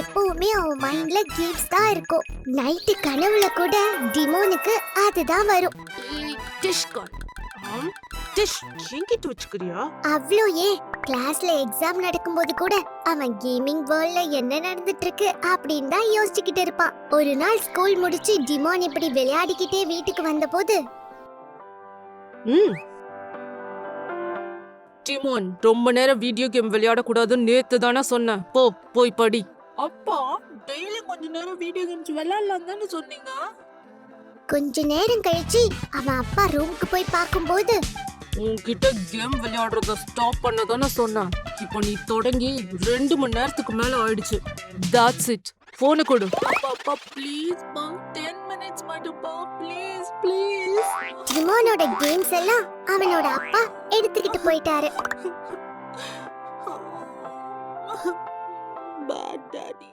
எப்பவுமே அவன் மைண்ட்ல கேம்ஸ் தான் இருக்கும். நைட்டு கனவுல கூட டிமோனுக்கு அதுதான் வரும். Dish card. டிஷ் என்கிட்ட வச்சுக்கிறியா? அவ்ளோ ஏன் கிளாஸ்ல எக்ஸாம் நடக்கும்போது கூட அவன் கேமிங் வேர்ல்ட்ல என்ன நடந்துட்டு இருக்கு அப்படின்னு தான் யோசிச்சுக்கிட்டு இருப்பான். ஒரு நாள் ஸ்கூல் முடிச்சு டிமோன் இப்படி விளையாடிக்கிட்டே வீட்டுக்கு வந்தபோது, டிமோன், ரொம்ப நேரம் வீடியோ கேம் விளையாடக்கூடாதுன்னு நேத்து தானே சொன்னேன். போய் படி. அப்பா, டெய்லி கொஞ்ச நேரம் வீடியோ கேம்ஸ் விளையாடலாம் தானே சொன்னீங்க. கொஞ்ச நேரம் கழிச்சு அவன் அப்பா ரூமுக்கு போய் பார்க்கும்போது, உன்கிட்ட கேம் விளையாடுறத ஸ்டாப் பண்ண தானே சொன்னேன். இப்போ நீ தொடங்கி 2 மணி நேரத்துக்கு மேல ஆயிடுச்சு. That's it. போனை கொடு. அப்பா ப்ளீஸ் பா, 10 மினிட்ஸ் மட்டும்ப்பா, ப்ளீஸ் ப்ளீஸ். டிமோனோட கேம்ஸ் எல்லாம் அவனோட அப்பா எடுத்துக்கிட்டு போயிட்டாரு. Bad daddy.